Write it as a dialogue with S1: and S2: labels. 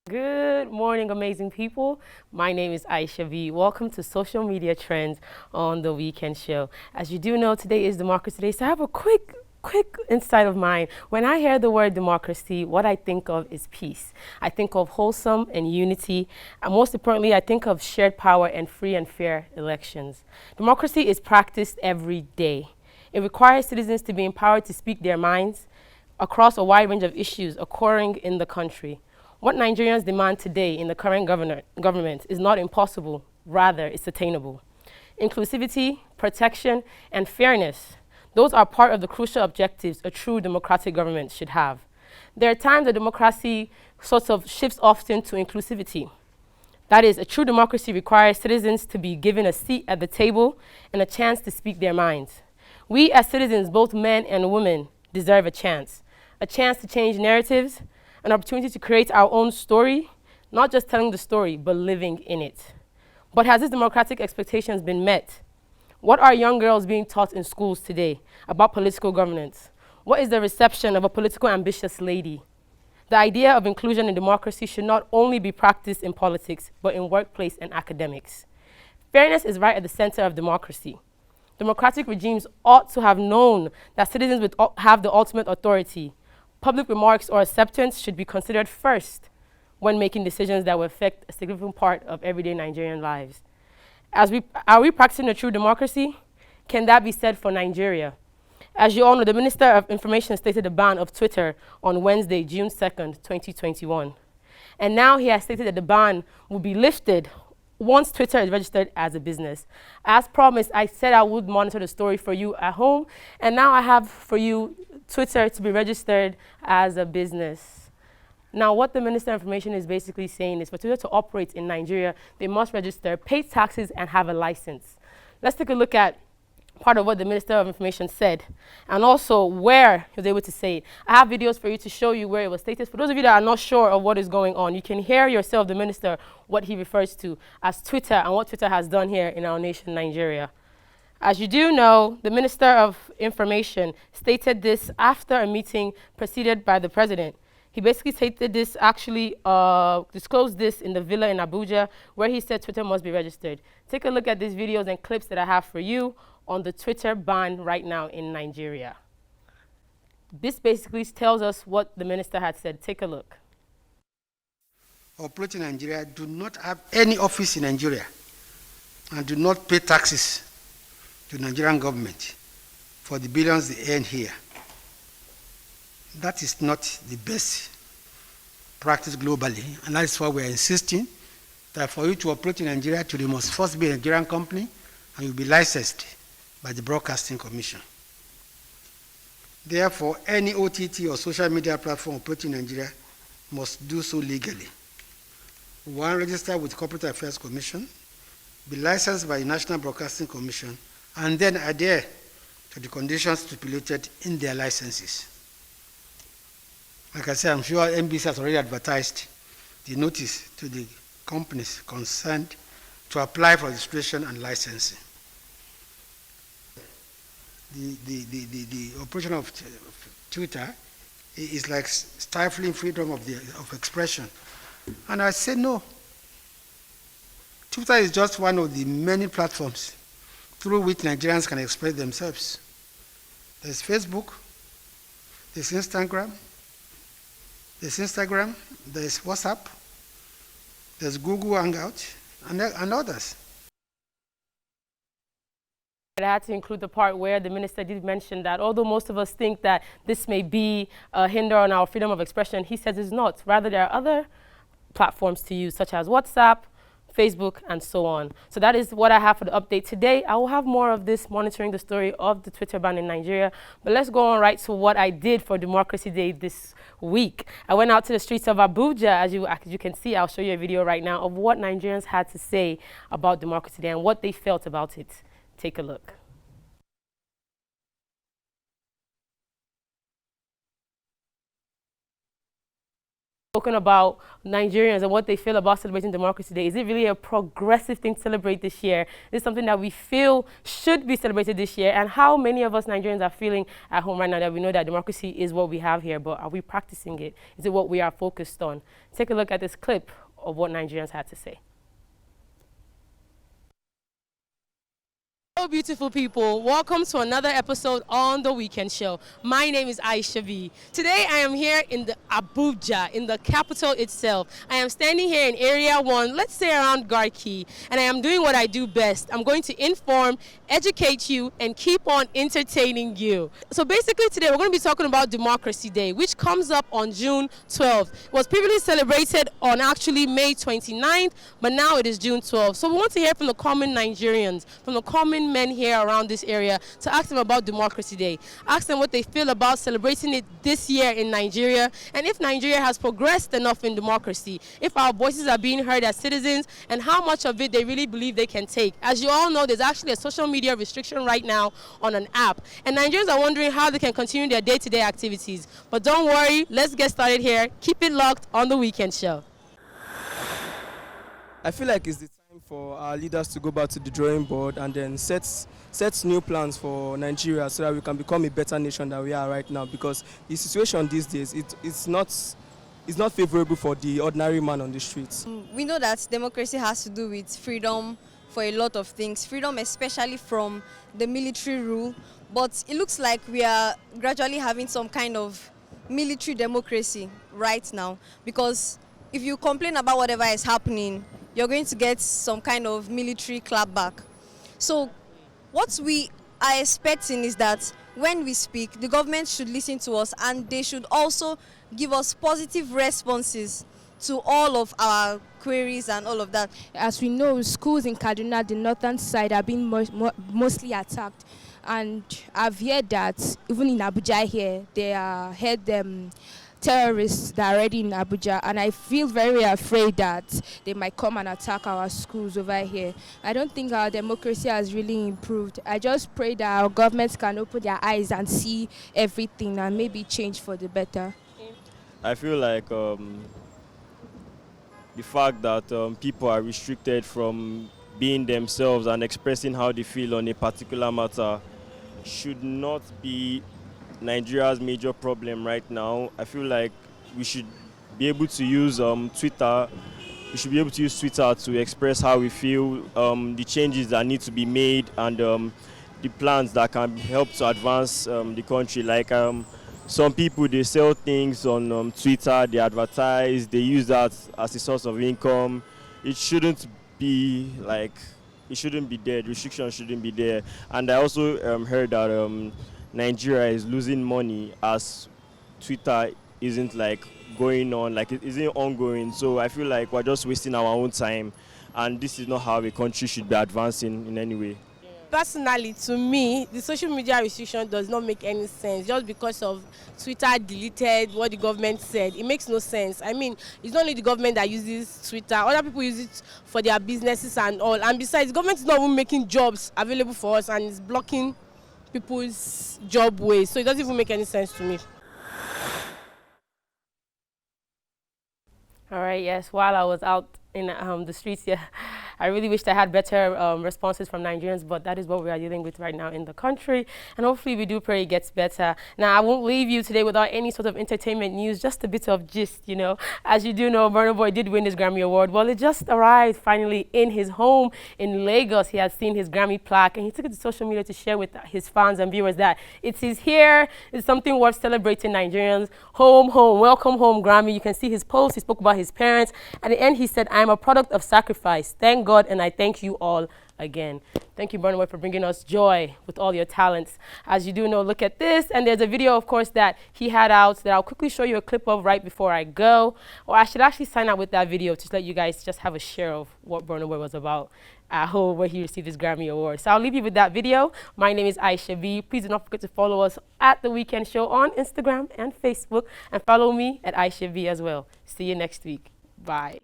S1: Good morning, amazing people. My name is Aisha V. Welcome to Social Media Trends on the Weekend Show. As you do know, today is Democracy Day, so I have a quick insight of mine. When I hear the word democracy, what I think of is peace. I think of wholesome and unity, and most importantly, I think of shared power and free and fair elections. Democracy is practiced every day. It requires citizens to be empowered to speak their minds across a wide range of issues occurring in the country. What Nigerians demand today in the current government is not impossible, rather, it's attainable. Inclusivity, protection, and fairness, those are part of the crucial objectives a true democratic government should have. There are times that democracy sort of shifts often to inclusivity. That is, a true democracy requires citizens to be given a seat at the table and a chance to speak their minds. We as citizens, both men and women, deserve a chance to change narratives, an opportunity to create our own story, not just telling the story, but living in it. But has these democratic expectations been met? What are young girls being taught in schools today about political governance? What is the reception of a political ambitious lady? The idea of inclusion in democracy should not only be practiced in politics, but in workplace and academics. Fairness is right at the center of democracy. Democratic regimes ought to have known that citizens would have the ultimate authority. Public remarks or acceptance should be considered first when making decisions that will affect a significant part of everyday Nigerian lives. Are we practicing a true democracy? Can that be said for Nigeria? As you all know, the Minister of Information stated a ban of Twitter on Wednesday, June 2nd, 2021. And now he has stated that the ban will be lifted once Twitter is registered as a business. As promised, I said I would monitor the story for you at home, and now I have for you Twitter to be registered as a business. Now, what the Minister of Information is basically saying is for Twitter to operate in Nigeria, they must register, pay taxes, and have a license. Let's take a look at part of what the Minister of Information said, and also where he was able to say it. I have videos for you to show you where it was stated. For those of you that are not sure of what is going on, you can hear yourself, the Minister, what he refers to as Twitter and what Twitter has done here in our nation, Nigeria. As you do know, the Minister of Information stated this after a meeting preceded by the President. He basically stated this, actually disclosed this in the villa in Abuja, where he said Twitter must be registered. Take a look at these videos and clips that I have for you on the Twitter ban right now in Nigeria. This basically tells us what the minister had said. Take a look.
S2: Operate in Nigeria, do not have any office in Nigeria, and do not pay taxes to the Nigerian government for the billions they earn here. That is not the best practice globally, and that's why we are insisting that for you to operate in Nigeria, you must first be a Nigerian company, and you'll be licensed by the Broadcasting Commission. Therefore, any OTT or social media platform operating in Nigeria must do so legally. One, register with Corporate Affairs Commission, be licensed by the National Broadcasting Commission, and then adhere to the conditions stipulated in their licenses. Like I said, I'm sure NBC has already advertised the notice to the companies concerned to apply for registration and licensing. The operation of Twitter is like stifling freedom of expression. And I say no. Twitter is just one of the many platforms through which Nigerians can express themselves. There's Facebook, there's Instagram, there's WhatsApp, there's Google Hangout, and others.
S1: I had to include the part where the minister did mention that although most of us think that this may be a hinder on our freedom of expression, he says it's not. Rather, there are other platforms to use, such as WhatsApp, Facebook, and so on. So that is what I have for the update today. I will have more of this monitoring the story of the Twitter ban in Nigeria. But let's go on right to what I did for Democracy Day this week. I went out to the streets of Abuja. As you can see, I'll show you a video right now of what Nigerians had to say about Democracy Day and what they felt about it. Take a look. Spoken about Nigerians and what they feel about celebrating Democracy Day. Is it really a progressive thing to celebrate this year? Is it something that we feel should be celebrated this year? And how many of us Nigerians are feeling at home right now that we know that democracy is what we have here, but are we practicing it? Is it what we are focused on? Take a look at this clip of what Nigerians had to say. Hello, beautiful people. Welcome to another episode on The Weekend Show. My name is Aisha V. Today, I am here in the Abuja, in the capital itself. I am standing here in Area 1, let's say around Garki, and I am doing what I do best. I'm going to inform, educate you, and keep on entertaining you. So basically today, we're going to be talking about Democracy Day, which comes up on June 12th. It was previously celebrated on actually May 29th, but now it is June 12th. So we want to hear from the common Nigerians, from the common men here around this area, to ask them about Democracy Day, ask them what they feel about celebrating it this year in Nigeria, and if Nigeria has progressed enough in democracy, if our voices are being heard as citizens, and how much of it they really believe they can take. As you all know, there's actually a social media restriction right now on an app, and Nigerians are wondering how they can continue their day-to-day activities. But don't worry, let's get started here. Keep it locked on The Weekend Show.
S3: I feel like it's the time for our leaders to go back to the drawing board and then set new plans for Nigeria so that we can become a better nation than we are right now, because the situation these days, it's not favorable for the ordinary man on the streets.
S4: We know that democracy has to do with freedom for a lot of things, freedom especially from the military rule, but it looks like we are gradually having some kind of military democracy right now, because if you complain about whatever is happening, you're going to get some kind of military clapback. So what we are expecting is that when we speak, the government should listen to us, and they should also give us positive responses to all of our queries and all of that.
S5: As we know, schools in Kaduna, the northern side, are being mostly attacked. And I've heard that even in Abuja here, they are terrorists that are already in Abuja, and I feel very afraid that they might come and attack our schools over here. I don't think our democracy has really improved. I just pray that our governments can open their eyes and see everything and maybe change for the better.
S6: I feel like the fact that people are restricted from being themselves and expressing how they feel on a particular matter should not be Nigeria's major problem right now. I feel like we should be able to use Twitter. We should be able to use Twitter to express how we feel, the changes that need to be made, and the plans that can help to advance the country. Like some people, they sell things on Twitter, they advertise, they use that as a source of income. It shouldn't be like, it shouldn't be there. The restriction shouldn't be there. And I also heard that Nigeria is losing money as Twitter isn't like going on, like it isn't ongoing. So I feel like we're just wasting our own time, and this is not how a country should be advancing in any way.
S1: Personally, to me, the social media restriction does not make any sense. Just because of Twitter deleted what the government said, it makes no sense. I mean, it's not only the government that uses Twitter, other people use it for their businesses and all. And besides, the government is not even making jobs available for us, and it's blocking people's job ways, so it doesn't even make any sense to me. All right, yes, while I was out in the streets, yeah, I really wished I had better responses from Nigerians, but that is what we are dealing with right now in the country, and hopefully we do pray it gets better. Now, I won't leave you today without any sort of entertainment news, just a bit of gist, you know. As you do know, Burna Boy did win his Grammy Award. Well, it just arrived finally in his home in Lagos. He had seen his Grammy plaque, and he took it to social media to share with his fans and viewers that it is here. It's something worth celebrating, Nigerians. Home, home, welcome home, Grammy. You can see his post. He spoke about his parents. At the end, he said, "I am a product of sacrifice. Thank God, and I thank you all again." Thank you, Burna Boy, for bringing us joy with all your talents. As you do know, look at this. And there's a video, of course, that he had out that I'll quickly show you a clip of right before I go. Or I should actually sign out with that video to let you guys just have a share of what Burna Boy was about at home where he received his Grammy Award. So I'll leave you with that video. My name is Aisha V. Please do not forget to follow us at The Weekend Show on Instagram and Facebook. And follow me at Aisha V as well. See you next week. Bye.